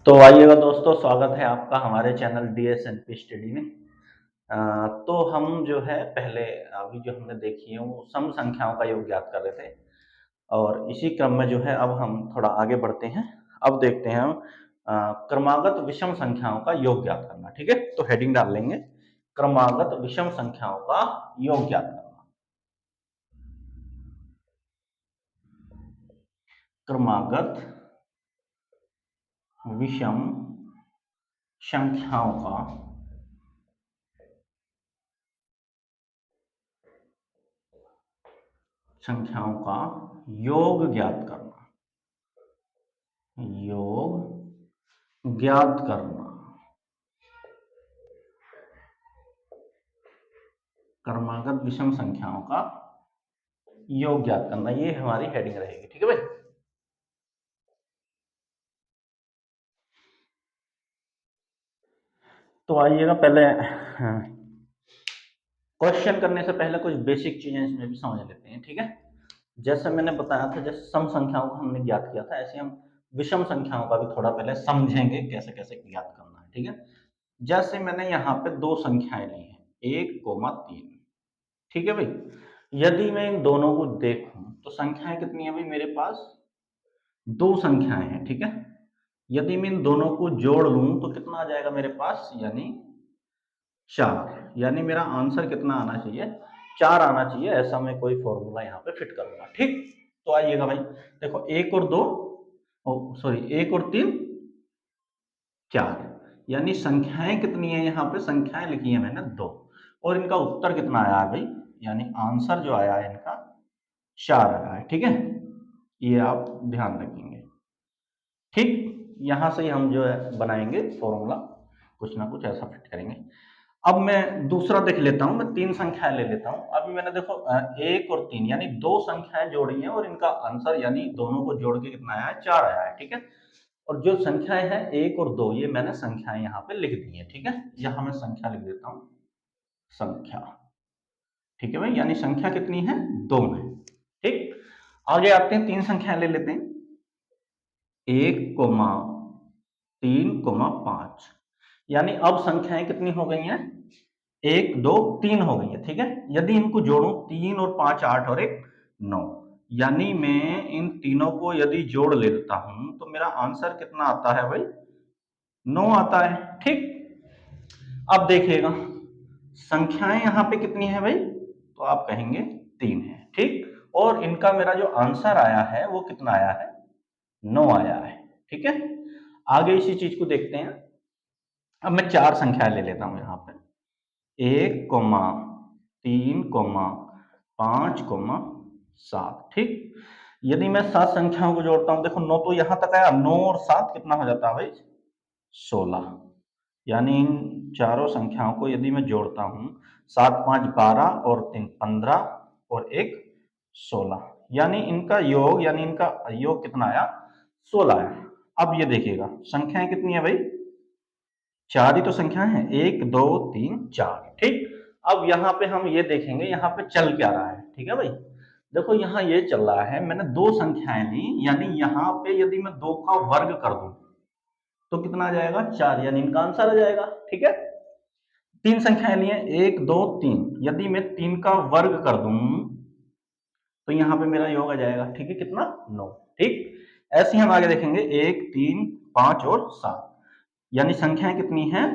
तो आइएगा दोस्तों, स्वागत है आपका हमारे चैनल DSNP स्टडी में। तो हम जो है पहले अभी जो हमने देखी है वो सम संख्याओं का योग ज्ञात कर रहे थे, और इसी क्रम में जो है अब हम थोड़ा आगे बढ़ते हैं। अब देखते हैं हम क्रमागत विषम संख्याओं का योग ज्ञात करना। ठीक है, तो हेडिंग डाल लेंगे क्रमागत विषम संख्याओं का योग ज्ञात करना। क्रमागत विषम संख्याओं का योग ज्ञात करना। योग ज्ञात करना, क्रमागत विषम संख्याओं का योग ज्ञात करना, ये हमारी हेडिंग रहेगी। ठीक है भाई। तो आइएगा पहले क्वेश्चन करने से पहले कुछ बेसिक चीजें इसमें भी समझ लेते हैं। ठीक है, जैसे मैंने बताया था, जैसे सम संख्याओं को हमने ज्ञात किया था, ऐसे हम विषम संख्याओं का भी थोड़ा पहले समझेंगे कैसे कैसे ज्ञात करना है। ठीक है, जैसे मैंने यहाँ पे दो संख्याएं ली हैं, 1,3। ठीक है भाई, यदि मैं इन दोनों को देखूं तो संख्याएं कितनी है भाई मेरे पास? दो संख्याएं हैं। ठीक है, यदि मैं इन दोनों को जोड़ लूं तो कितना आ जाएगा मेरे पास? यानी 4। यानी मेरा आंसर कितना आना चाहिए? 4 आना चाहिए। ऐसा मैं कोई फॉर्मूला यहाँ पे फिट करूंगा। ठीक, तो आइएगा भाई, देखो 1 और 2, सॉरी 1 और 3 4, यानी संख्याएं कितनी है? यहाँ पे संख्याएं लिखी है मैंने 2, और इनका उत्तर कितना आया है भाई? यानी आंसर जो आया है इनका 4 आया है। ठीक है, ये आप ध्यान रखेंगे। ठीक, यहां से ही हम जो है बनाएंगे फॉर्मूला, कुछ ना कुछ ऐसा फिट करेंगे। अब मैं दूसरा देख लेता हूं, मैं 3 संख्याएं ले लेता हूं। अभी मैंने देखो 1 और 3 यानी दो संख्याएं जोड़ी हैं, और इनका आंसर यानी दोनों को जोड़ के कितना आया है? 4 आया है। ठीक है, और जो संख्याएं हैं 1 और 2, ये मैंने संख्याएं यहाँ पे लिख दी है। ठीक है, यहां मैं संख्या लिख देता हूं, संख्या। ठीक है भाई, यानी संख्या कितनी है? 2 है। ठीक, आगे आते हैं, 3 संख्याएं ले लेते हैं, 1,3,5। यानी अब संख्याएं कितनी हो गई हैं? 1 2 3 हो गई है। ठीक है, यदि इनको जोड़ूं, 3 और 5 8 और 1 9, यानी मैं इन तीनों को यदि जोड़ लेता हूं तो मेरा आंसर कितना आता है भाई? 9 आता है। ठीक, अब देखिएगा संख्याएं यहां पे कितनी है भाई? तो आप कहेंगे 3 है। ठीक, और इनका मेरा जो आंसर आया है वो कितना आया है? 9 आया है। ठीक है, आगे इसी चीज को देखते हैं। अब मैं 4 संख्याएं ले लेता हूं यहाँ पे, 1,3,5,7। ठीक, यदि मैं 7 संख्याओं को जोड़ता हूं, देखो 9 तो यहां तक आया, 9 और 7 कितना हो जाता है भाई? 16। यानी इन चारों संख्याओं को यदि मैं जोड़ता हूं, 7 5 12 और 3 15 और 1 16, यानी इनका योग, यानी इनका योग कितना आया? 16 आया। अब ये देखिएगा संख्याएं कितनी है भाई? 4 ही तो संख्याएं हैं, 1 2 3 4। ठीक, अब यहाँ पे हम ये देखेंगे यहाँ पे चल क्या रहा है। ठीक है भाई, देखो यहाँ ये चल रहा है, मैंने दो संख्याएं ली, यानी यहाँ पे यदि मैं 2 का वर्ग कर दूं तो कितना आ जाएगा? 4, यानी इनका आंसर आ जाएगा। ठीक है, 3 संख्याएं ली हैं, 1 2 3, यदि मैं 3 का वर्ग कर दूं तो यहाँ पे मेरा योग आ जाएगा। ठीक है, कितना? 9। ठीक, ऐसे ही हम आगे देखेंगे, 1 3 5 और 7, यानी संख्याएं कितनी हैं?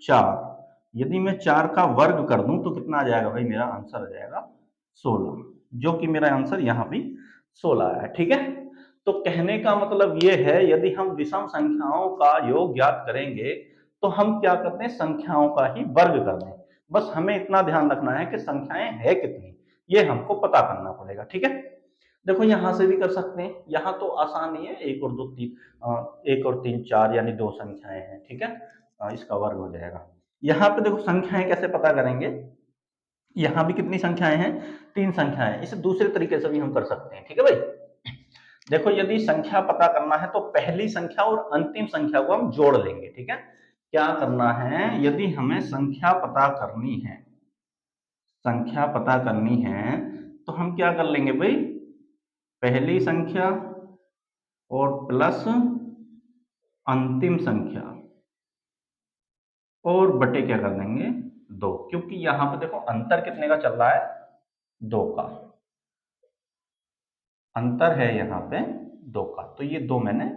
4। यदि मैं 4 का वर्ग कर दूं तो कितना आ जाएगा भाई? मेरा आंसर आ जाएगा 16, जो कि मेरा आंसर यहाँ भी 16 आया है। ठीक है, तो कहने का मतलब ये है, यदि हम विषम संख्याओं का योग ज्ञात करेंगे तो हम क्या करते हैं? संख्याओं का ही वर्ग कर दें। बस हमें इतना ध्यान रखना है कि संख्याएं है कितनी, ये हमको पता करना पड़ेगा। ठीक है, देखो यहां से भी कर सकते हैं, यहां तो आसान ही है, 1 और 2 3, 1 और 3 4, यानी दो संख्याएं हैं। ठीक है, इसका वर्ग हो जाएगा। यहाँ पे देखो संख्याएं कैसे पता करेंगे, यहाँ भी कितनी संख्याएं हैं? 3 संख्याएं। इसे दूसरे तरीके से भी हम कर सकते हैं। ठीक है भाई, देखो यदि संख्या पता करना है तो पहली संख्या और अंतिम संख्या को हम जोड़ लेंगे। ठीक है, क्या करना है? यदि हमें संख्या पता करनी है, संख्या पता करनी है तो हम क्या कर लेंगे भाई? पहली संख्या और प्लस अंतिम संख्या और बटे क्या कर देंगे 2, क्योंकि यहां पे देखो अंतर कितने का चल रहा है 2 का, अंतर है यहाँ पे 2 का, तो ये 2 मैंने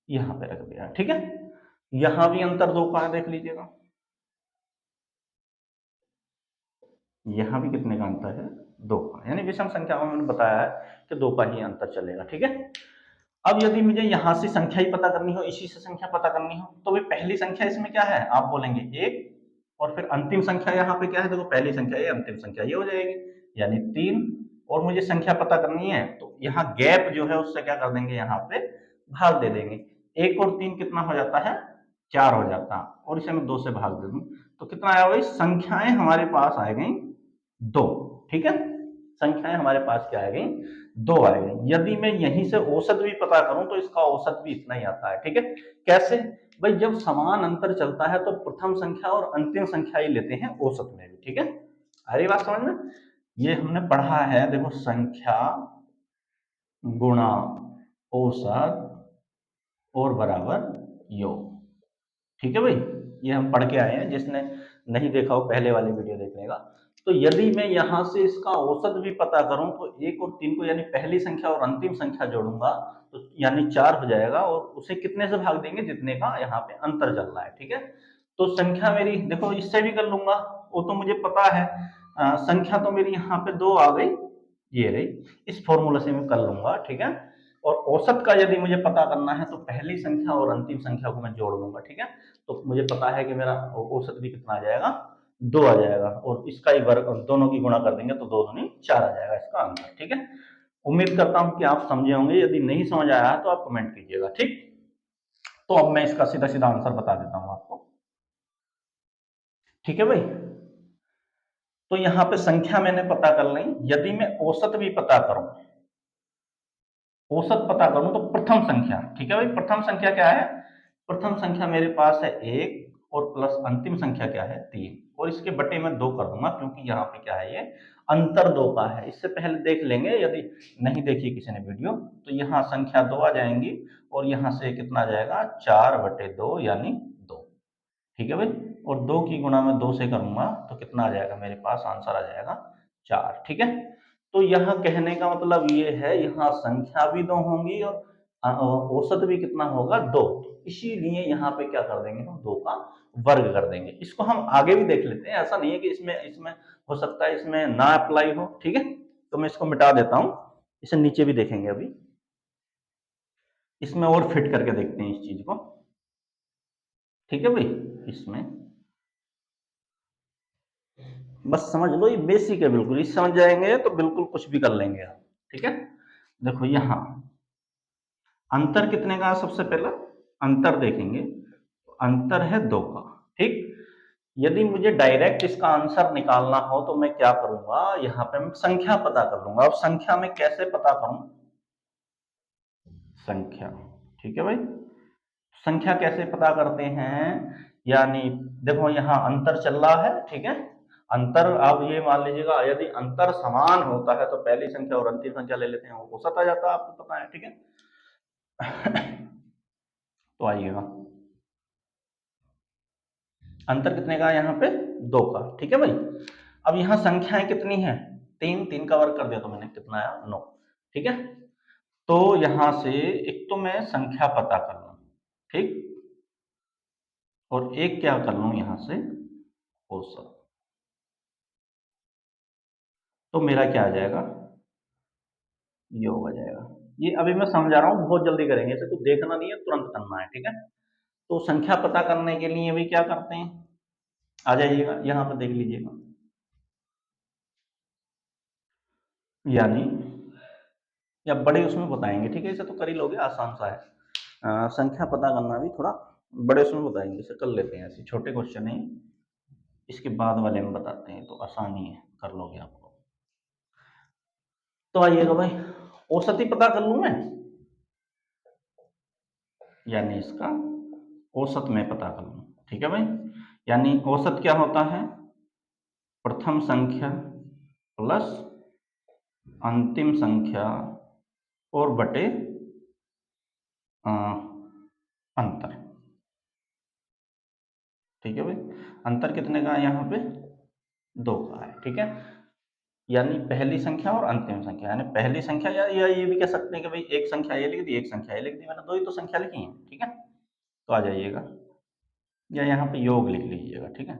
यहाँ पे रख दिया। ठीक है, यहां भी अंतर 2 का है, देख लीजिएगा, यहां भी कितने का अंतर है 2 का, यानी विषम संख्या में मैंने बताया है कि 2 का ही अंतर चलेगा। ठीक है, अब यदि मुझे यहां से संख्या ही पता करनी हो, इसी से संख्या पता करनी हो, तो भाई पहली संख्या इसमें क्या है, आप बोलेंगे 1, और फिर अंतिम संख्या यहाँ पे क्या है, देखो पहली संख्या ये, अंतिम संख्या ये हो जाएगी, यानी 3, और मुझे संख्या पता करनी है तो यहाँ गैप जो है उससे क्या कर देंगे, यहाँ पे भाग दे देंगे। 1 और 3 कितना हो जाता है 4 हो जाता है, और इसे मैं 2 से भाग दे दूं तो कितना आया भाई, संख्याएं हमारे पास आ गई 2। ठीक है, संख्याएं हमारे पास क्या आ गई 2 आ गई। यदि मैं यहीं से औसत भी पता करूं तो इसका औसत भी इतना ही आता है। ठीक है, कैसे भाई, जब समान अंतर चलता है तो प्रथम संख्या और अंतिम संख्या ही लेते हैं औसत में भी। ठीक है, आ रही बात समझ में, ये हमने पढ़ा है, देखो संख्या गुणा औसत और बराबर योग। ठीक है भाई, ये हम पढ़ के आए हैं, जिसने नहीं देखा हो पहले वाली वीडियो देख लेगा। तो यदि मैं यहां से इसका औसत भी पता करूं तो 1 और 3 को, यानी पहली संख्या और अंतिम संख्या जोड़ूंगा तो यानी 4 हो जाएगा, और उसे कितने से भाग देंगे, जितने का यहाँ पे अंतर चल रहा है। ठीक है, तो संख्या मेरी देखो इससे भी कर लूंगा, वो तो मुझे पता है, संख्या तो मेरी यहाँ पे 2 आ गई, ये रही, इस फॉर्मूला से मैं कर लूंगा। ठीक है, और औसत का यदि मुझे पता करना है तो पहली संख्या और अंतिम संख्या को मैं जोड़ लूंगा। ठीक है, तो मुझे पता है कि मेरा औसत भी कितना आ जाएगा 2 आ जाएगा, और इसका ही वर्ग दोनों की गुणा कर देंगे तो 2 दूनी 4 आ जाएगा इसका आंसर। ठीक है, उम्मीद करता हूं कि आप समझे होंगे, यदि नहीं समझ आया है तो आप कमेंट कीजिएगा। ठीक, तो अब मैं इसका सीधा सीधा आंसर बता देता हूं आपको। ठीक है भाई, तो यहां पे संख्या मैंने पता कर ली, यदि मैं औसत भी पता करूं, औसत पता करूं तो प्रथम संख्या, ठीक है भाई, प्रथम संख्या क्या है, प्रथम संख्या मेरे पास है 1, और प्लस अंतिम संख्या क्या है 3, और इसके बटे में 2 कर दूंगा, क्योंकि यहाँ पे क्या है, ये अंतर 2 का है। इससे पहले देख लेंगे, यदि नहीं देखी किसी ने वीडियो, तो यहाँ संख्या 2 आ जाएंगी, और यहाँ से कितना आ जाएगा 4/2 यानी 2। ठीक है भाई, और 2 की गुणा में 2 से करूंगा तो कितना आ जाएगा, मेरे पास आंसर आ जाएगा 4। ठीक है, तो यहाँ कहने का मतलब ये है, यहाँ संख्या भी 2 होंगी और औसत भी कितना होगा 2, इसीलिए यहाँ पे क्या कर देंगे हम 2 का वर्ग कर देंगे। इसको हम आगे भी देख लेते हैं, ऐसा नहीं है कि इसमें इसमें हो सकता है इसमें ना अप्लाई हो। ठीक है, तो मैं इसको मिटा देता हूं, इसे नीचे भी देखेंगे अभी, इसमें और फिट करके देखते हैं इस चीज को। ठीक है भाई, इसमें बस समझ लो, ये बेसिक है बिल्कुल, इस समझ जाएंगे तो बिल्कुल कुछ भी कर लेंगे आप। ठीक है, देखो यहाँ अंतर कितने का है, सबसे पहला अंतर देखेंगे, अंतर है 2 का। ठीक, यदि मुझे डायरेक्ट इसका आंसर निकालना हो तो मैं क्या करूंगा, यहाँ पे मैं संख्या पता कर लूंगा। अब संख्या में कैसे पता करूं, संख्या, ठीक है भाई, संख्या कैसे पता करते हैं, यानी देखो यहाँ अंतर चल रहा है। ठीक है, अंतर आप ये मान लीजिएगा, यदि अंतर समान होता है तो पहली संख्या और अंतिम संख्या ले लेते हैं, वो औसत आ जाता है, आपको पता है। ठीक है, तो आइएगा, अंतर कितने का है यहाँ पे 2 का। ठीक है भाई, अब यहाँ संख्याएं कितनी है, 3, 3 का वर्ग कर दिया तो मैंने कितना आया 9। ठीक है, तो यहां से एक तो मैं संख्या पता कर लूं, ठीक, और एक क्या कर लूं यहां से औसत, तो मेरा क्या आ जाएगा, ये हो जाएगा। ये अभी मैं समझा रहा हूँ, बहुत जल्दी करेंगे इसे, तो देखना नहीं है, तुरंत करना है। ठीक है, तो संख्या पता करने के लिए भी क्या करते हैं, आ जाइएगा यहाँ पर देख लीजिएगा, यानी या बड़े उसमें बताएंगे। ठीक है, इसे तो कर ही लोगे, आसान सा है, संख्या पता करना भी थोड़ा बड़े उसमें बताएंगे, इसे कर लेते हैं, ऐसे छोटे क्वेश्चन है, इसके बाद वाले में बताते हैं, तो आसानी है, कर लोगे आपको। तो आइएगा भाई, औसत ही पता कर लूं मैं, यानी इसका औसत में पता कर लूं। ठीक है भाई, यानी औसत क्या होता है, प्रथम संख्या प्लस अंतिम संख्या और बटे अंतर। ठीक है भाई, अंतर कितने का है यहाँ पे, 2 का है। ठीक है, यानी पहली संख्या और अंतिम संख्या, यानी पहली संख्या, या ये भी कह सकते हैं कि भाई एक संख्या ये लिख दी, एक संख्या ये लिख दी, मैंने 2 ही तो संख्या लिखी है। ठीक है, तो आ जाइएगा, या यहाँ पे योग लिख लीजिएगा। ठीक है,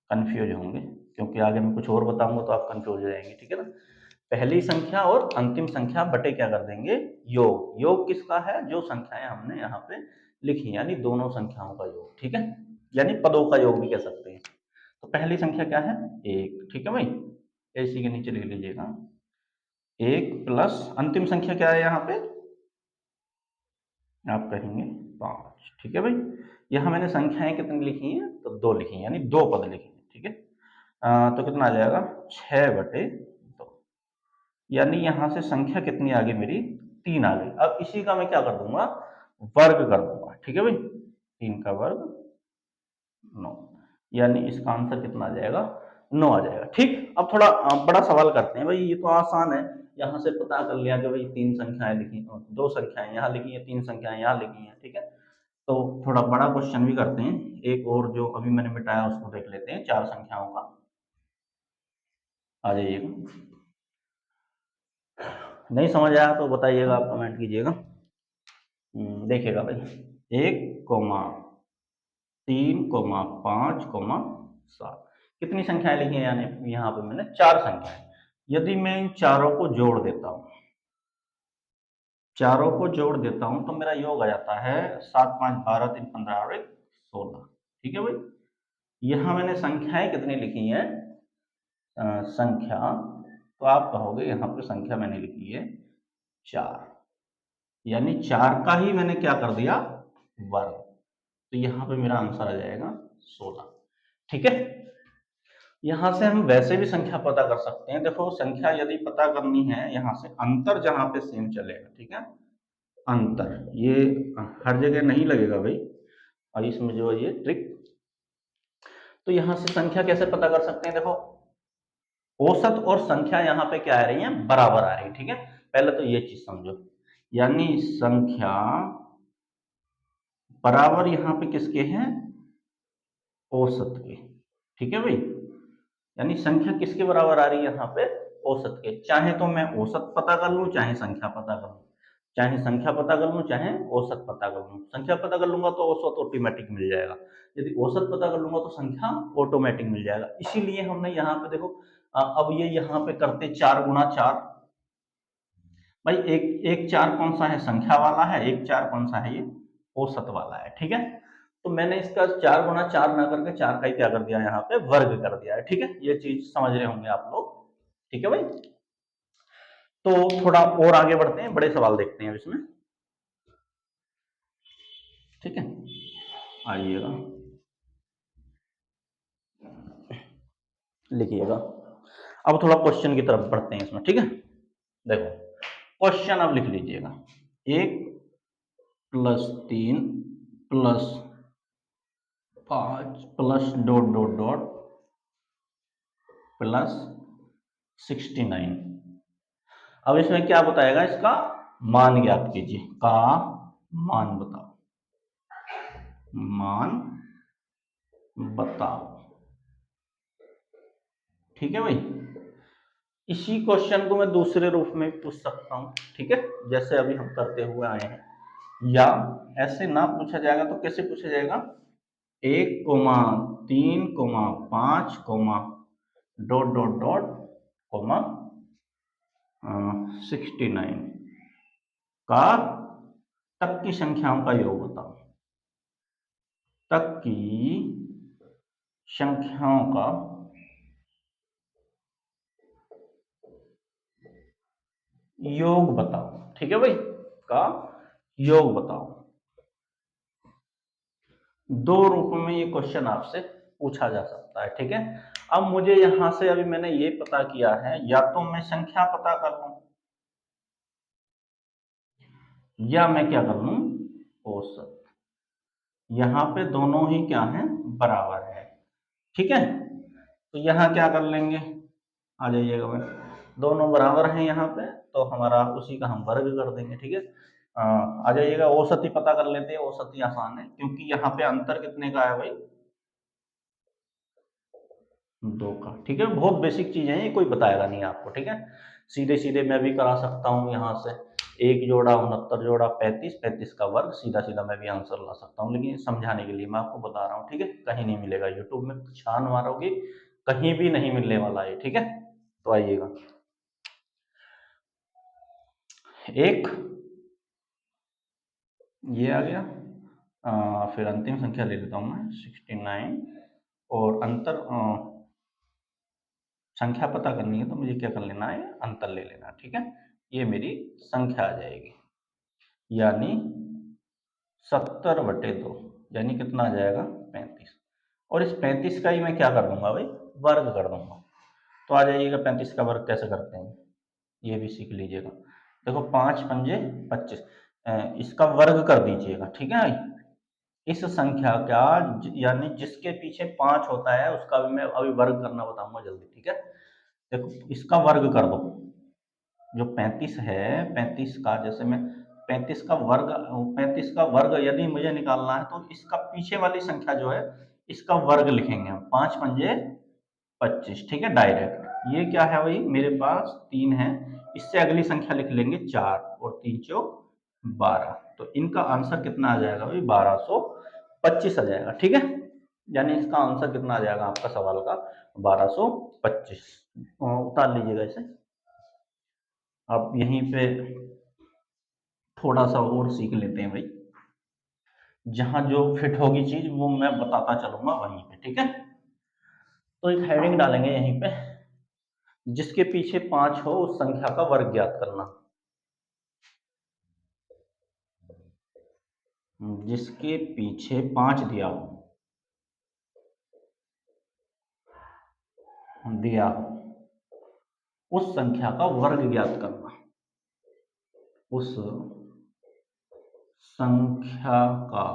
कंफ्यूज होंगे क्योंकि आगे मैं कुछ और बताऊंगा तो आप कंफ्यूज हो जाएंगे। ठीक है ना, पहली संख्या और अंतिम संख्या बटे क्या कर देंगे, योग। योग किसका है, जो संख्याएं हमने यहाँ पे लिखी, यानी दोनों संख्याओं का योग। ठीक है, यानी पदों का योग भी कह सकते हैं। तो पहली संख्या क्या है, 1। ठीक है भाई, इसी के नीचे लिख लीजिएगा 1 प्लस अंतिम संख्या क्या है यहाँ पे, आप कहेंगे 5। ठीक है भाई, यहाँ मैंने संख्याएं कितनी लिखी हैं, तो 2 लिखी हैं, यानी 2 पद लिखे हैं। ठीक है, तो कितना आ जाएगा, 6/2, यानी यहाँ से संख्या कितनी आ गई मेरी, 3 आ गई। अब इसी का मैं क्या कर दूंगा, वर्ग कर दूंगा। ठीक है भाई, 3 का वर्ग 9, यानी इसका आंसर कितना आ जाएगा, 9 आ जाएगा। ठीक, अब थोड़ा बड़ा सवाल करते हैं भाई, ये तो आसान है, यहाँ से पता कर लिया कि भाई 3 संख्याएं लिखी, 2 संख्याएं यहाँ लिखी है, 3 संख्याएं यहाँ लिखी है। ठीक है, तो थोड़ा बड़ा क्वेश्चन भी करते हैं, एक और जो अभी मैंने मिटाया उसको देख लेते हैं, 4 संख्याओं का। आ जाइएगा, नहीं समझ आया तो बताइएगा, आप कमेंट कीजिएगा। देखिएगा भाई, 1,3,5,7 कितनी संख्याएं लिखी हैं, यानी यहाँ पे मैंने 4 संख्याएं। यदि मैं इन चारों को जोड़ देता हूँ, तो मेरा योग आ जाता है 7, 5, 12, 3, 15 और 1, 16। ठीक है भाई, यहाँ मैंने संख्याएं कितनी लिखी हैं, संख्या, तो आप कहोगे यहाँ पे संख्या मैंने लिखी है 4, यानी 4 का ही मैंने क्या कर दिया, वर्ग। तो यहाँ पे मेरा आंसर आ जाएगा 16। ठीक है, यहाँ से हम वैसे भी संख्या पता कर सकते हैं। देखो, संख्या यदि पता करनी है, यहाँ से अंतर जहां पे सेम चलेगा। ठीक है, अंतर ये हर जगह नहीं लगेगा भाई, और इसमें जो है ये ट्रिक। तो यहाँ से संख्या कैसे पता कर सकते हैं, देखो औसत और संख्या यहाँ पे क्या आ रही है, बराबर आ रही है। ठीक है, पहले तो ये चीज समझो, यानी संख्या बराबर यहाँ पे किसके हैं, औसत के। ठीक है भाई, यानी संख्या किसके बराबर आ रही है यहाँ पे, औसत के। चाहे तो मैं औसत पता कर लूं, चाहे संख्या पता कर लूं, चाहे संख्या पता कर लूं, चाहे औसत पता कर लूं। संख्या पता कर लूंगा तो औसत ऑटोमेटिक मिल जाएगा, यदि औसत पता कर लूंगा तो संख्या ऑटोमेटिक मिल जाएगा। इसीलिए हमने यहाँ पे देखो, अब ये यहाँ पे करते 4 × 4। भाई एक एक 4 कौन सा है, संख्या वाला है, एक 4 कौन सा है, ये औसत वाला है। ठीक है, तो मैंने इसका 4 × 4 ना करके 4 का ही क्या कर दिया, यहाँ पे वर्ग कर दिया है। ठीक है, ये चीज समझ रहे होंगे आप लोग। ठीक है भाई, तो थोड़ा और आगे बढ़ते हैं, बड़े सवाल देखते हैं अब इसमें। ठीक है, आइएगा, लिखिएगा। अब थोड़ा क्वेश्चन की तरफ बढ़ते हैं इसमें। ठीक है, देखो क्वेश्चन अब लिख लीजिएगा, 1+3+5+... +69। अब इसमें क्या बताएगा, इसका मान ज्ञात कीजिए, का मान बताओ, मान बताओ। ठीक है भाई, इसी क्वेश्चन को मैं दूसरे रूप में पूछ सकता हूं। ठीक है, जैसे अभी हम करते हुए आए हैं, या ऐसे ना पूछा जाएगा तो कैसे पूछा जाएगा, 1,3,5,..69 का तक की संख्याओं का योग बताओ, तक की संख्याओं का योग बताओ। ठीक है भाई, का योग बताओ। 2 रूप में ये क्वेश्चन आपसे पूछा जा सकता है। ठीक है, अब मुझे यहां से, अभी मैंने ये पता किया है, या तो मैं संख्या पता कर लूं, या मैं क्या कर लूं, औसत। यहाँ पे दोनों ही क्या है, बराबर है। ठीक है, तो यहाँ क्या कर लेंगे, आ जाइएगा भाई, दोनों बराबर हैं यहाँ पे, तो हमारा उसी का हम वर्ग कर देंगे। ठीक है, आ जाइएगा, औसत ही पता कर लेते हैं, औसत ही आसान है, क्योंकि यहाँ पे अंतर कितने का है भाई, 2 का, ठीक है। बहुत बेसिक चीजें हैं, ये कोई बताएगा नहीं आपको, ठीक है। सीधे सीधे मैं भी करा सकता हूँ यहाँ से, 1 जोड़ा 69 जोड़ा 35, 35 का वर्ग, सीधा सीधा मैं भी आंसर ला सकता हूँ, लेकिन समझाने के लिए मैं आपको बता रहा हूँ, ठीक है। कहीं नहीं मिलेगा, यूट्यूब में छान मारोगे कहीं भी नहीं मिलने वाला है, ठीक है। तो आइएगा, एक ये आ गया, फिर अंतिम संख्या ले लेता हूँ मैं 69, और अंतर संख्या पता करनी है तो मुझे क्या कर लेना है, अंतर ले लेना, ठीक है। ये मेरी संख्या आ जाएगी, यानी 70/2, यानी कितना आ जाएगा 35। और इस 35 का ही मैं क्या कर दूंगा भाई, वर्ग कर दूंगा। तो आ जाइएगा 35 का वर्ग कैसे करते हैं, ये भी सीख लीजिएगा। देखो 5 पंजे 25, इसका वर्ग कर दीजिएगा, ठीक है। इस संख्या का यानी जिसके पीछे 5 होता है उसका भी मैं अभी वर्ग करना बताऊंगा जल्दी, ठीक है। देखो इसका वर्ग कर दो, जो 35 है, 35 का जैसे मैं 35 का वर्ग, 35 का वर्ग यदि मुझे निकालना है तो इसका पीछे वाली संख्या जो है इसका वर्ग लिखेंगे हम, 5 पंजे 25, ठीक है, डायरेक्ट। ये क्या है भाई, मेरे पास 3 है, इससे अगली संख्या लिख लेंगे 4, और 3 चौक 12, तो इनका आंसर कितना आ जाएगा भाई, 1225 आ जाएगा, ठीक है। यानी इसका आंसर कितना आ जाएगा आपका सवाल का, 1225। उतार लीजिएगा इसे। अब यहीं पे थोड़ा सा और सीख लेते हैं भाई, जहां जो फिट होगी चीज वो मैं बताता चलूंगा वहीं पे, ठीक है। तो एक हेडिंग डालेंगे यहीं पे, जिसके पीछे 5 हो उस संख्या का वर्ग ज्ञात करना। जिसके पीछे 5 दिया हो उस संख्या का वर्ग ज्ञात करना, उस संख्या का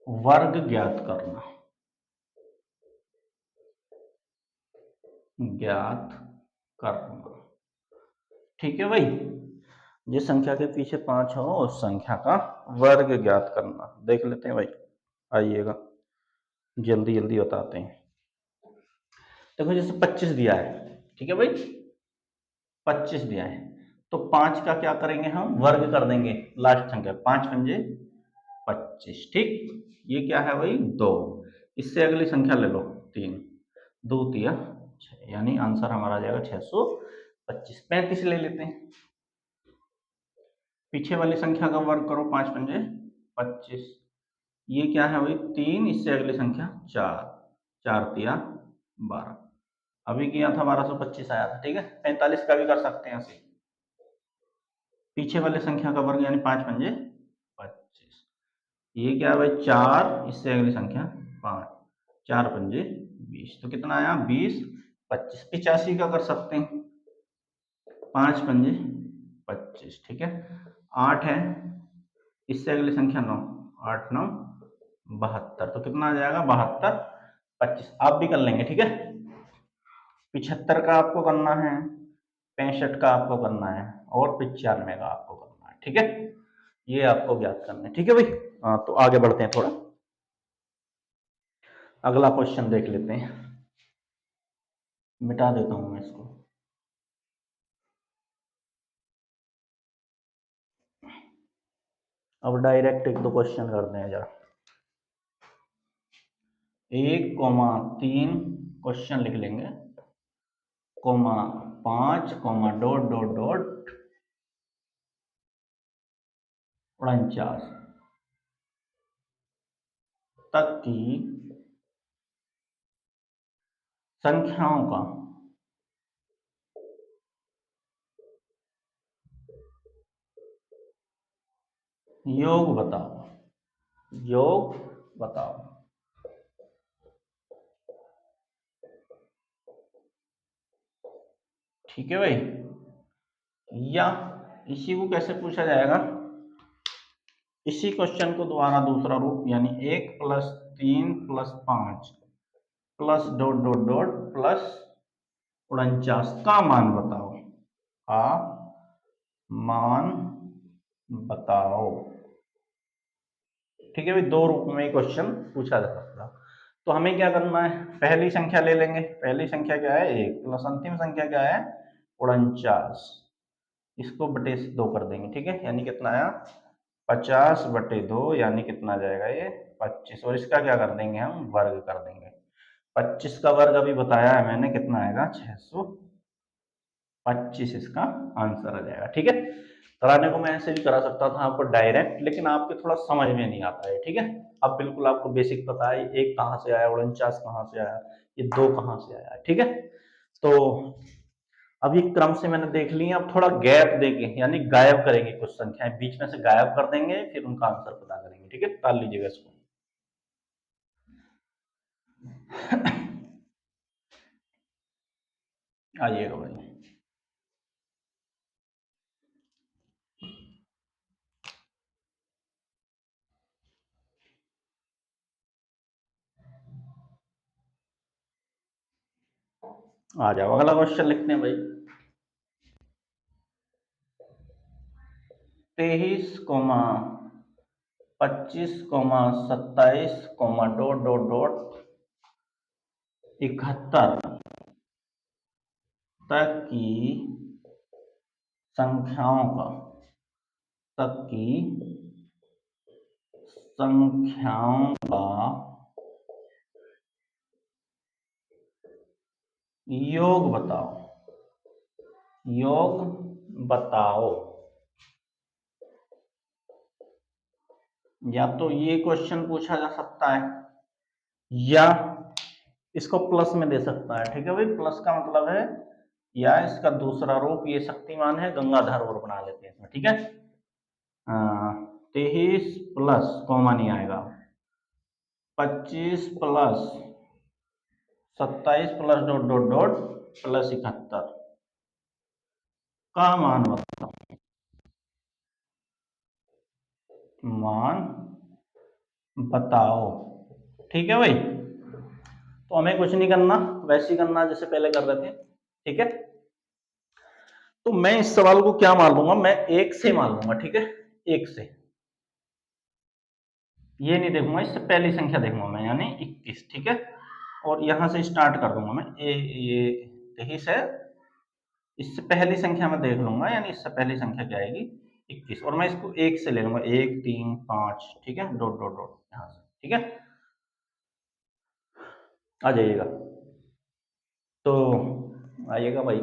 वर्ग ज्ञात करना, ज्ञात करना, ठीक है भाई। जिस संख्या के पीछे 5 हो उस संख्या का वर्ग ज्ञात करना, देख लेते हैं भाई, आइएगा जल्दी जल्दी बताते हैं। देखो जैसे 25 दिया है, ठीक है भाई, 25 दिया है, तो 5 का क्या करेंगे हम, वर्ग कर देंगे, लास्ट संख्या 5 पंजे 25, ठीक। ये क्या है भाई, 2, इससे अगली संख्या ले लो 3, 2 तिया 6, यानी आंसर हमारा आ जाएगा 625। 35 ले लेते हैं, पीछे वाली संख्या का वर्ग करो, 5 पंजे 25, ये क्या है भाई 3, इससे अगली संख्या 4, 4 तिया 12, अभी किया था 1225 आया था, ठीक है। 45 का भी कर सकते हैं ऐसे, पीछे वाले संख्या का वर्ग यानी 5 पंजे 25, ये क्या है भाई 4, इससे अगली संख्या 5, 4 पंजे 20, तो कितना आया 20, 25, 85 का कर सकते हैं, 5 पंजे 25, ठीक है। 8 है, इससे अगली संख्या 9, 8 9 72, तो कितना आ जाएगा 72 25, आप भी कर लेंगे, ठीक है। 75 का आपको करना है, 65 का आपको करना है, और 95 का आपको करना है, ठीक है। ये आपको ज्ञात करना है, ठीक है भाई। तो आगे बढ़ते हैं थोड़ा, अगला क्वेश्चन देख लेते हैं, मिटा देता हूं मैं इसको। अब डायरेक्ट एक दो क्वेश्चन करते हैं जरा, 1,3 क्वेश्चन लिख लेंगे, comma 5 comma dot dot dot 49 तक की संख्याओं का योग बताओ, योग बताओ, ठीक है भाई। या इसी को कैसे पूछा जाएगा, इसी क्वेश्चन को दोबारा दूसरा रूप, यानी 1 + 3 + 5 plus dot dot dot plus 49 का मान बताओ, का मान बताओ, ठीक है भाई। दो रूप में क्वेश्चन पूछा जा सकता है, तो हमें क्या करना है, पहली संख्या ले लेंगे। पहली संख्या क्या है 1 प्लस अंतिम संख्या क्या है 49, इसको बटे 2 कर देंगे। ठीक है, यानी कितना आया 50 बटे 2, यानी कितना आ जाएगा ये 25, और इसका क्या कर देंगे हम वर्ग कर देंगे। 25 का वर्ग अभी बताया है मैंने, कितना आएगा 625, इसका आंसर आ जाएगा। ठीक है, कराने को मैं ऐसे भी करा सकता था आपको डायरेक्ट, लेकिन आपके थोड़ा समझ में नहीं आता है। ठीक है, अब बिल्कुल आपको बेसिक पता है 1 कहाँ से आया, 49 कहाँ से आया, ये 2 कहाँ से आया। ठीक है, तो अब ये क्रम से मैंने देख लिया। अब थोड़ा गैप देंगे, यानी गायब करेंगे, कुछ संख्याएं बीच में से गायब कर देंगे, फिर उनका आंसर पता करेंगे। ठीक है, टाल लीजिएगा इसको। आइएगा भाई। आ जाओ, अगला क्वेश्चन लिखते हैं भाई। 23,25,27,..71 तक की संख्याओं का तक की संख्याओं का योग बताओ। योग बताओ। या तो ये क्वेश्चन पूछा जा सकता है, या इसको प्लस में दे सकता है। ठीक है भाई, प्लस का मतलब है या इसका दूसरा रूप, ये शक्तिमान है गंगाधर और बना लेते हैं इसमें। ठीक है, 23 प्लस कॉमा नहीं आएगा, 25 plus 27 plus dot dot dot plus 71 का मान बताओ। मान बताओ। ठीक है भाई, तो हमें कुछ नहीं करना, वैसे ही करना जैसे पहले कर रहे थे। ठीक है, तो मैं इस सवाल को क्या मान लूंगा, मैं 1 से मान लूंगा। ठीक है, 1 से, ये नहीं देखूंगा, इससे पहली संख्या देखूंगा मैं, यानी 21। ठीक है, और यहां से स्टार्ट कर दूंगा मैं, ये 23 है, इससे पहली संख्या में देख लूंगा, यानी इससे पहली संख्या क्या आएगी 21, और मैं इसको 1 से ले लूंगा, 1 3 5। ठीक है, डॉट डॉट डॉट यहां से। ठीक है, आ जाइएगा। तो आइएगा भाई,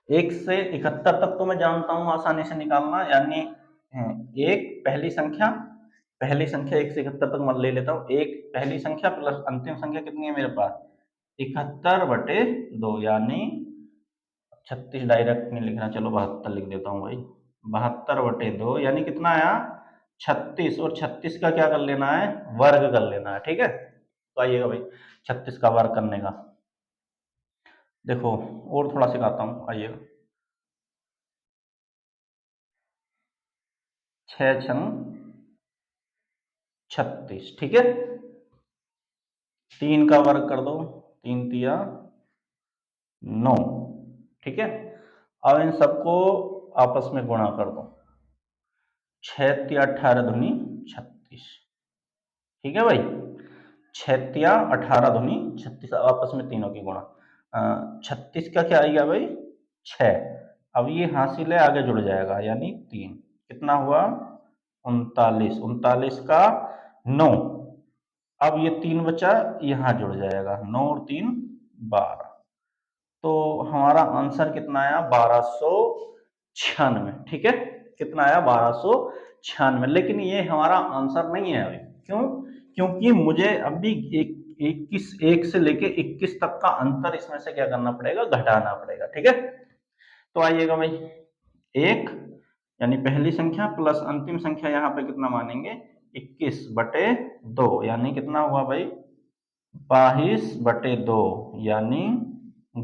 1 से 71 तक तो मैं जानता हूं आसानी से निकालना, यानी एक पहली संख्या, पहली संख्या 1 से 71 तक मैं ले लेता हूँ। एक पहली संख्या प्लस अंतिम संख्या कितनी है मेरे पास 71 बटे 2, यानी 36 डायरेक्ट नहीं लिखना, चलो 72 लिख देता हूँ भाई। 72 बटे 2 यानी कितना आया 36, और 36 का क्या कर लेना है वर्ग कर लेना है। ठीक है, तो आइएगा भाई 36 का वर्ग करने का, देखो और थोड़ा सिखाता हूँ, आइएगा। 6 छंग 36। ठीक है, 3 का वर्ग कर दो, 3 तिया 9। ठीक है, अब इन सबको आपस में गुणा कर दो, 6 तिया 18 दूनी 36। ठीक है भाई, 6 तिया 18 दूनी 36, आपस में तीनों की गुणा। 36 का क्या आएगा भाई 6, अब ये हासिल है आगे जुड़ जाएगा, यानी 3, कितना हुआ 39, 39 का 9, अब ये 3 बचा, यहाँ जुड़ जाएगा, 9 और 3 12, तो हमारा आंसर कितना आया 1296। ठीक है, कितना आया 1296, लेकिन ये हमारा आंसर नहीं है अभी। क्यों, क्योंकि मुझे अभी 21 1 से लेके 21 तक का अंतर इसमें से क्या करना पड़ेगा घटाना पड़ेगा। ठीक है, तो आइएगा भाई, 1 यानी पहली संख्या प्लस अंतिम संख्या, यहाँ पे कितना मानेंगे 21 बटे 2, यानी कितना हुआ भाई 22 बटे 2, यानी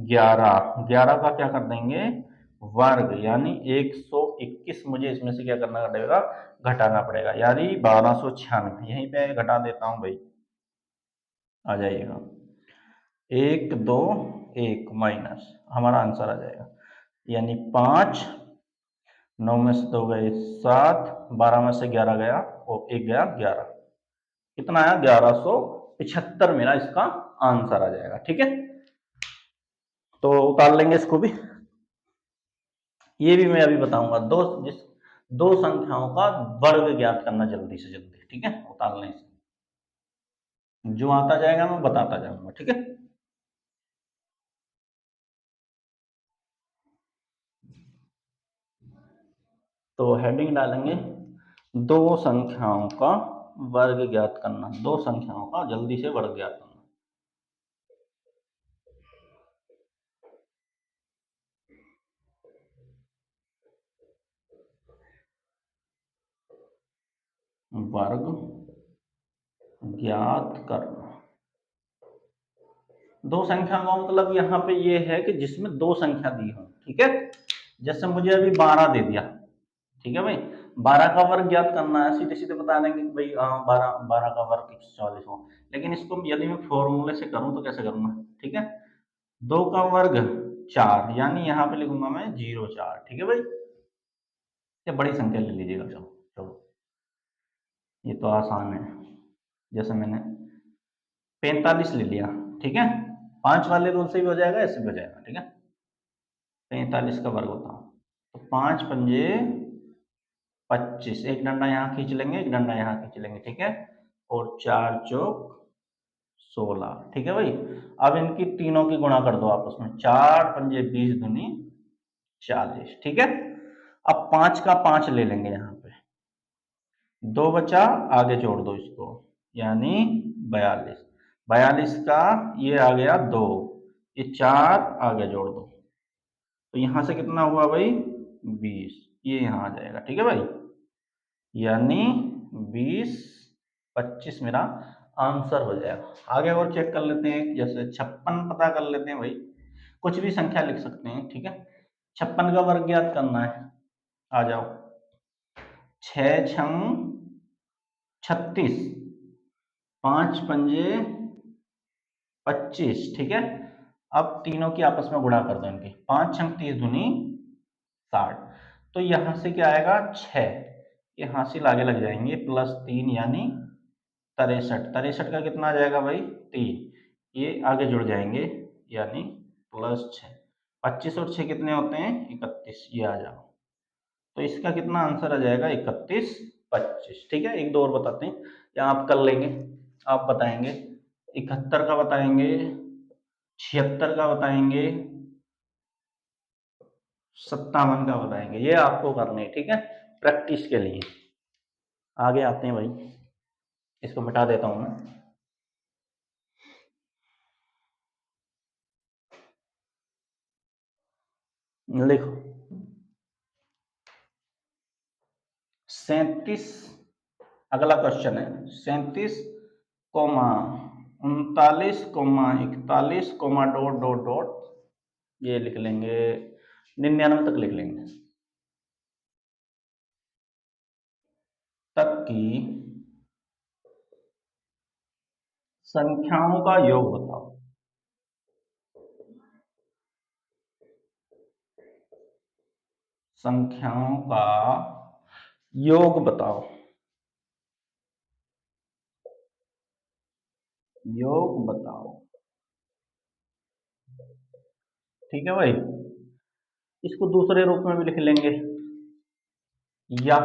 11। 11 का क्या कर देंगे वर्ग, यानी 121 मुझे इसमें से क्या करना पड़ेगा घटाना पड़ेगा, यानी 1296। यहीं पे घटा देता हूं भाई, आ जाइएगा 1 2 1 माइनस, हमारा आंसर आ जाएगा, यानी 5, 9 में से 2 गए 7, 12 में से 11 गया और 1 गया 11, कितना आया 1196। 75 मेरा इसका आंसर आ जाएगा। ठीक है, तो उतार लेंगे इसको भी। ये भी मैं अभी बताऊंगा। दो संख्याओं का वर्ग ज्ञात करना जल्दी से जल्दी। ठीक है, उतार लें इसे। जो आता जाएगा मैं बताता जाऊंगा। ठीक है, तो हेडिंग डालेंगे दो संख्याओं का वर्ग ज्ञात करना। दो संख्याओं का जल्दी से वर्ग ज्ञात करना। वर्ग ज्ञात करना। दो संख्या का मतलब यहाँ पे ये है कि जिसमें दो संख्या दी हो। ठीक है, जैसे मुझे अभी 12 दे दिया। ठीक है भाई, 12 का वर्ग ज्ञात करना है, सीधे सीधे बता देंगे कि भाई 12 12 का वर्ग 144 हो। लेकिन इसको यदि मैं फॉर्मूले से करूं तो कैसे करूंगा? ठीक है, 2 का वर्ग 4, यानी यहाँ पे लिखूंगा मैं 0,4। ठीक है भाई, ये बड़ी संख्या ले लीजिएगा। चलो चलो, ये तो आसान है। जैसे मैंने 45 ले लिया। ठीक है, 5 वाले रूल से भी हो जाएगा, ऐसे भी हो जाएगा। ठीक है, 45 का वर्ग बताओ, तो 5 पंजे 25, एक डंडा यहाँ खींच लेंगे, एक डंडा यहाँ खींच लेंगे। ठीक है, और 4 चौक 16। ठीक है भाई, अब इनकी तीनों की गुणा कर दो आपस में। 4 पंजे 20 दूनी 40। ठीक है, अब 5 का 5 ले लेंगे यहाँ पे, 2 बचा, आगे जोड़ दो इसको, यानी 42। 42 का ये आ गया 2, ये 4 आगे जोड़ दो, तो यहां से कितना हुआ भाई? 20। ये यहां आ जाएगा। ठीक है भाई, यानी 20 25 मेरा आंसर हो जाएगा। आगे और चेक कर लेते हैं, जैसे 56 पता कर लेते हैं भाई। कुछ भी संख्या लिख सकते हैं। ठीक है, 56 का वर्ग ज्ञात करना है। आ जाओ, 6 छंग 36, 5 पंजे 25। ठीक है, अब तीनों की आपस में गुणा कर दो इनके। 5 छंग 30 दूनी 60, तो यहां से क्या आएगा? 6। ये हासिल आगे लग जाएंगे, +3 यानी 63। 63 का कितना आ जाएगा भाई? 3। ये आगे जुड़ जाएंगे, यानी +6। 25 और 6 कितने होते हैं? 31। ये आ जाओ, तो इसका कितना आंसर आ जाएगा? 31 25। ठीक है, एक दो और बताते हैं, या आप कर लेंगे, आप बताएंगे। 71 का बताएंगे, 76 का बताएंगे, 57 का बताएंगे। ये आपको करने हैं। ठीक है, प्रैक्टिस के लिए। आगे आते हैं भाई, इसको मिटा देता हूं मैं। लिखो 37। अगला क्वेश्चन है 37 comma 39 comma 41 comma dot dot dot, ये लिख लेंगे 99 तक लिख लेंगे, तक की संख्याओं का योग बताओ। संख्याओं का योग बताओ। योग बताओ। ठीक है भाई, इसको दूसरे रूप में भी लिख लेंगे, या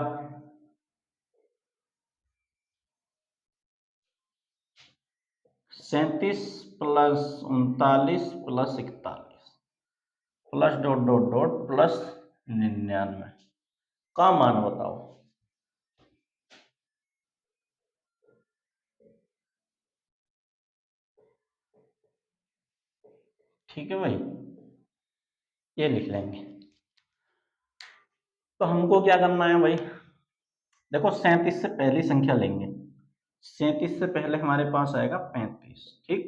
37 +39 +41 प्लस डॉट डॉट डॉट +99 का मान बताओ। ठीक है भाई, ये लिख लेंगे। तो हमको क्या करना है भाई? देखो 37 से पहली संख्या लेंगे। 37 से पहले हमारे पास आएगा 35। ठीक,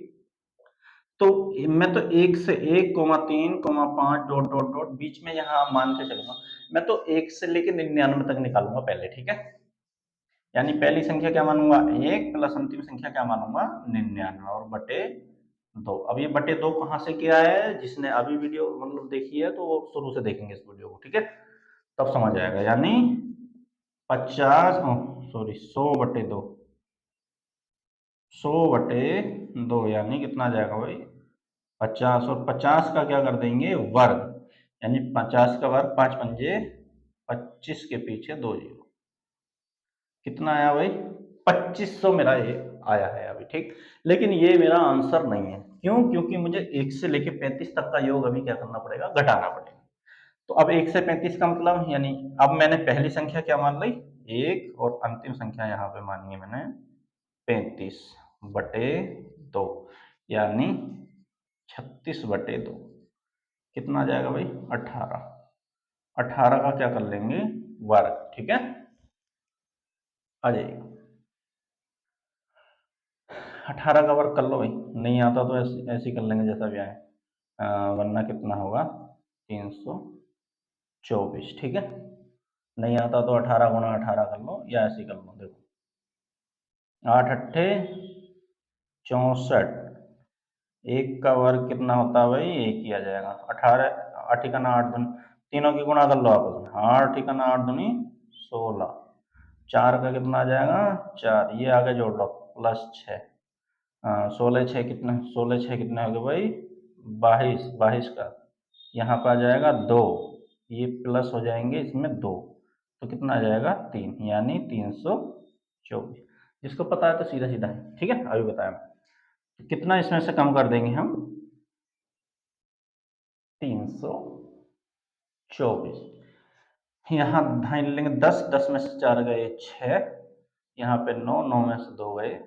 तो मैं तो 1 से 1,3,5 डॉट डॉट डॉट बीच में यहाँ मान के चलूंगा। मैं तो 1 से लेके 99 तक निकालूंगा पहले। ठीक है, यानी पहली संख्या क्या मानूंगा? 1 प्लस अंतिम संख्या क्या मानूंगा? 99 और बटे 2। अब ये बटे 2 कहाँ से किया है? जिसने अभी वीडियो मतलब देखी है तो वो शुरू से देखेंगे इस वीडियो को। ठीक है, तब समझ आएगा। यानी 50 सॉरी 100 बटे 2, 100/2 यानी कितना आ जाएगा भाई 50, और 50 का क्या कर देंगे वर्ग, यानी 50 का वर्ग 5 पंजे 25 के पीछे 2 जीरो, कितना आया भाई 2500 मेरा ये आया है अभी, ठीक। लेकिन ये मेरा आंसर नहीं है, क्यों? क्योंकि मुझे 1 से लेके 35 तक का योग अभी क्या करना पड़ेगा, घटाना पड़ेगा। तो अब 1 से 35 का मतलब, यानी अब मैंने पहली संख्या क्या मान ली 1, और अंतिम संख्या यहाँ पे मानी है मैंने 35/2, यानी 36/2, कितना आ जाएगा भाई 18। 18 का क्या कर लेंगे वर्ग, ठीक है, आ जाइएगा। 18 का वर्ग कर लो भाई, नहीं आता तो ऐसे ऐसे ही कर लेंगे जैसा भी आए, वरना कितना होगा 324, ठीक है। नहीं आता तो 18 × 18 कर लो, या ऐसे ही कर लो, देखो 8 अट्ठे 64, 1 का वर्ग कितना होता है भाई 1 ही आ जाएगा। 18 8 का ना 8 दूनी, तीनों की गुणा कर लो आपस में, 8 का ना 8 दूनी 16, 4 का कितना आ जाएगा 4, ये आगे जोड़ लो +6, 16 6 कितना, 16 6 कितने हो गए भाई 22, 22 का यहाँ पर आ जाएगा 2, ये प्लस हो जाएंगे इसमें 2, तो कितना आ जाएगा 3, यानी 324। जिसको पता है तो सीधा सीधा है, ठीक है, अभी बताया मैं। तो कितना इसमें से कम कर देंगे हम 324, यहाँ ढाई लेंगे 10, 10 में से 4 गए 6, यहाँ पे 9, 9 में से 2 गए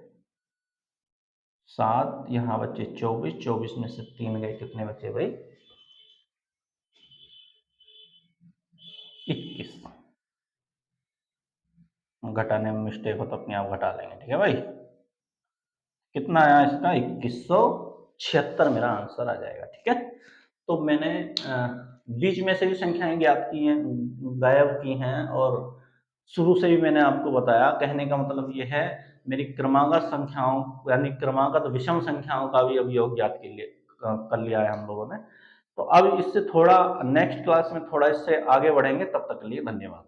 7, यहाँ बचे 24, 24 में से 3 गए, कितने बचे भाई 21। घटाने में मिस्टेक हो तो अपने आप घटा लेंगे, ठीक है भाई। कितना आया इसका 2176 मेरा आंसर आ जाएगा, ठीक है। तो मैंने बीच में से भी संख्याएं ज्ञात की हैं, गायब की हैं, और शुरू से भी मैंने आपको बताया। कहने का मतलब ये है, मेरी क्रमागत संख्याओं यानी क्रमागत विषम संख्याओं का भी अब योग ज्ञात कर लिया है हम लोगों ने। तो अब इससे थोड़ा नेक्स्ट क्लास में थोड़ा इससे आगे बढ़ेंगे, तब तक के लिए धन्यवाद।